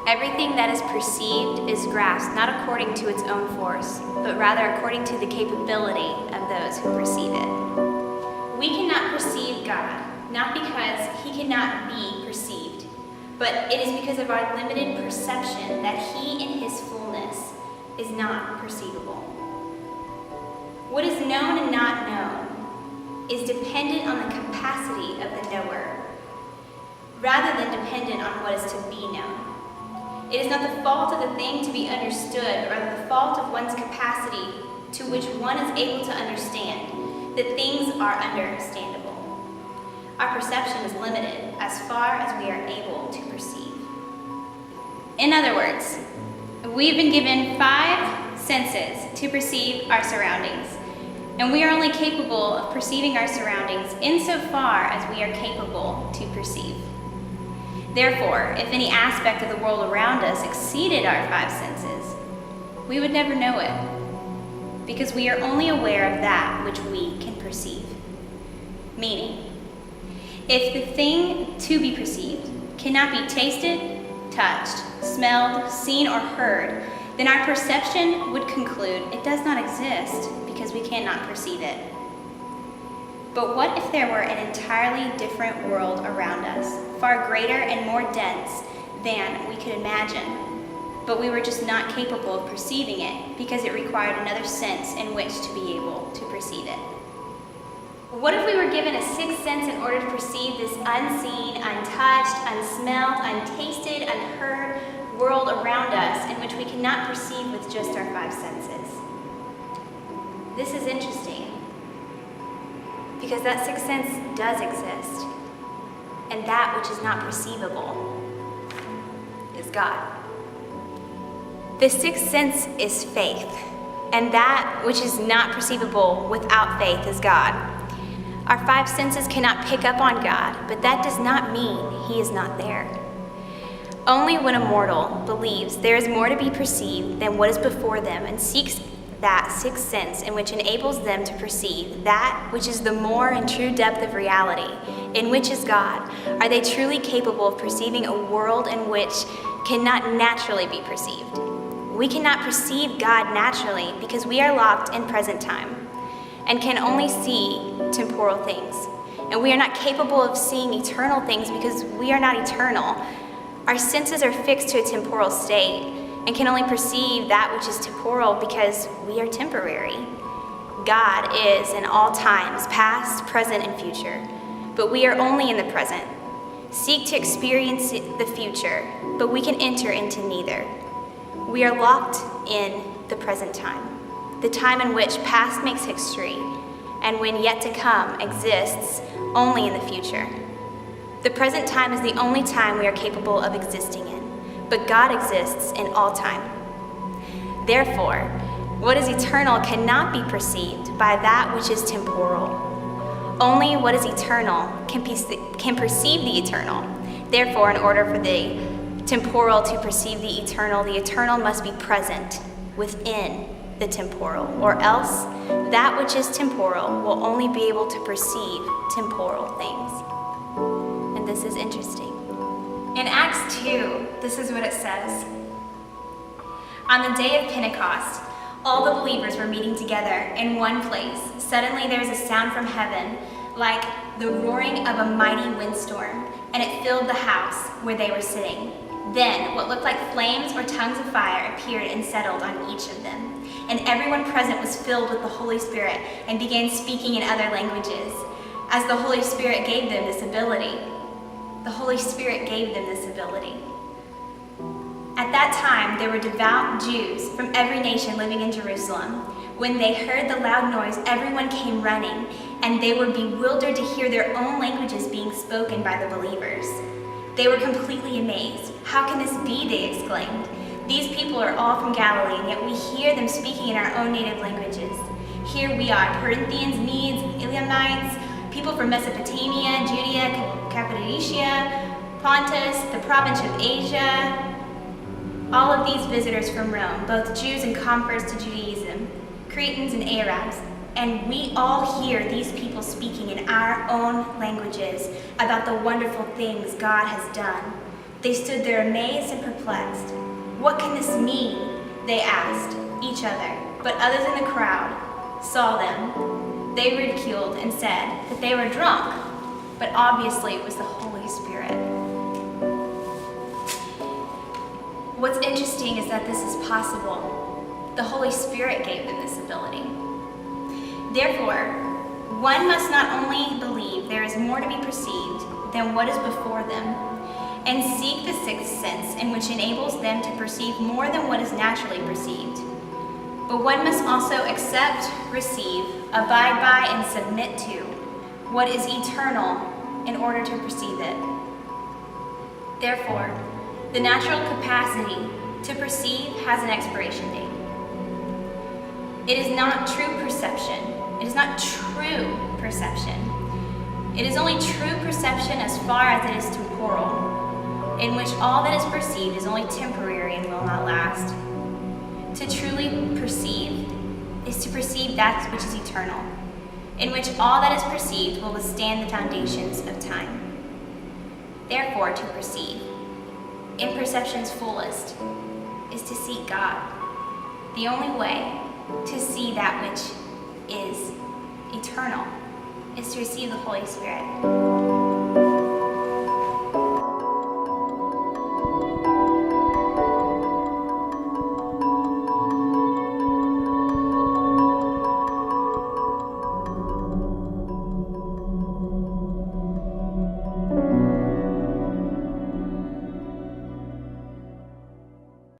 Everything that is perceived is grasped not according to its own force, but rather according to the capability of those who perceive it. We cannot perceive God, not because he cannot be perceived, but it is because of our limited perception that he in his fullness is not perceivable. What is known and not known is dependent on the capacity of the knower, rather than dependent on what is to be known. It is not the fault of the thing to be understood, but rather the fault of one's capacity to which one is able to understand that things are understandable. Our perception is limited as far as we are able to perceive. In other words, we've been given 5 senses to perceive our surroundings, and we are only capable of perceiving our surroundings insofar as we are capable to perceive. Therefore, if any aspect of the world around us exceeded our 5 senses, we would never know it, because we are only aware of that which we can perceive. Meaning, if the thing to be perceived cannot be tasted, touched, smelled, seen, or heard, then our perception would conclude it does not exist because we cannot perceive it. But what if there were an entirely different world around us, far greater and more dense than we could imagine, but we were just not capable of perceiving it because it required another sense in which to be able to perceive it? What if we were given a 6th sense in order to perceive this unseen, untouched, unsmelled, untasted, unheard world around us in which we cannot perceive with just our 5 senses? This is interesting, because that 6th sense does exist, and that which is not perceivable is God. The 6th sense is faith, and that which is not perceivable without faith is God. Our 5 senses cannot pick up on God, but that does not mean he is not there. Only when a mortal believes there is more to be perceived than what is before them and seeks that 6th sense in which enables them to perceive that which is the more and true depth of reality, in which is God, are they truly capable of perceiving a world in which cannot naturally be perceived. We cannot perceive God naturally because we are locked in present time and can only see temporal things. And we are not capable of seeing eternal things because we are not eternal. Our senses are fixed to a temporal state and can only perceive that which is temporal because we are temporary. God is in all times, past, present, and future, but we are only in the present. Seek to experience the future, but we can enter into neither. We are locked in the present time, the time in which past makes history, and when yet to come exists only in the future. The present time is the only time we are capable of existing in, but God exists in all time. Therefore, what is eternal cannot be perceived by that which is temporal. Only what is eternal can perceive the eternal. Therefore, in order for the temporal to perceive the eternal must be present within the temporal, or else that which is temporal will only be able to perceive temporal things. And this is interesting. In Acts 2, this is what it says. On the day of Pentecost, all the believers were meeting together in one place. Suddenly there was a sound from heaven like the roaring of a mighty windstorm, and it filled the house where they were sitting. Then what looked like flames or tongues of fire appeared and settled on each of them. And everyone present was filled with the Holy Spirit and began speaking in other languages, as the Holy Spirit gave them this ability. The Holy Spirit gave them this ability. At that time, there were devout Jews from every nation living in Jerusalem. When they heard the loud noise, everyone came running, and they were bewildered to hear their own languages being spoken by the believers. They were completely amazed. "How can this be?" they exclaimed. "These people are all from Galilee, and yet we hear them speaking in our own native languages. Here we are, Parthians, Medes, Elamites, people from Mesopotamia, Judea, Cappadocia, Pontus, the province of Asia, all of these visitors from Rome, both Jews and converts to Judaism, Cretans and Arabs, and we all hear these people speaking in our own languages about the wonderful things God has done. They stood there amazed and perplexed. "What can this mean?" they asked each other. But others in the crowd saw them. They ridiculed and said that they were drunk, but obviously it was the Holy Spirit. What's interesting is that this is possible. The Holy Spirit gave them this ability. Therefore, one must not only believe there is more to be perceived than what is before them, and seek the sixth sense in which enables them to perceive more than what is naturally perceived, but one must also accept, receive, abide by, and submit to what is eternal in order to perceive it. Therefore, the natural capacity to perceive has an expiration date. It is not true perception. It is not true perception. It is only true perception as far as it is temporal, in which all that is perceived is only temporary and will not last. To truly perceive is to perceive that which is eternal, in which all that is perceived will withstand the foundations of time. Therefore, to perceive, in perception's fullest, is to seek God. The only way to see that which is eternal is to receive the Holy Spirit.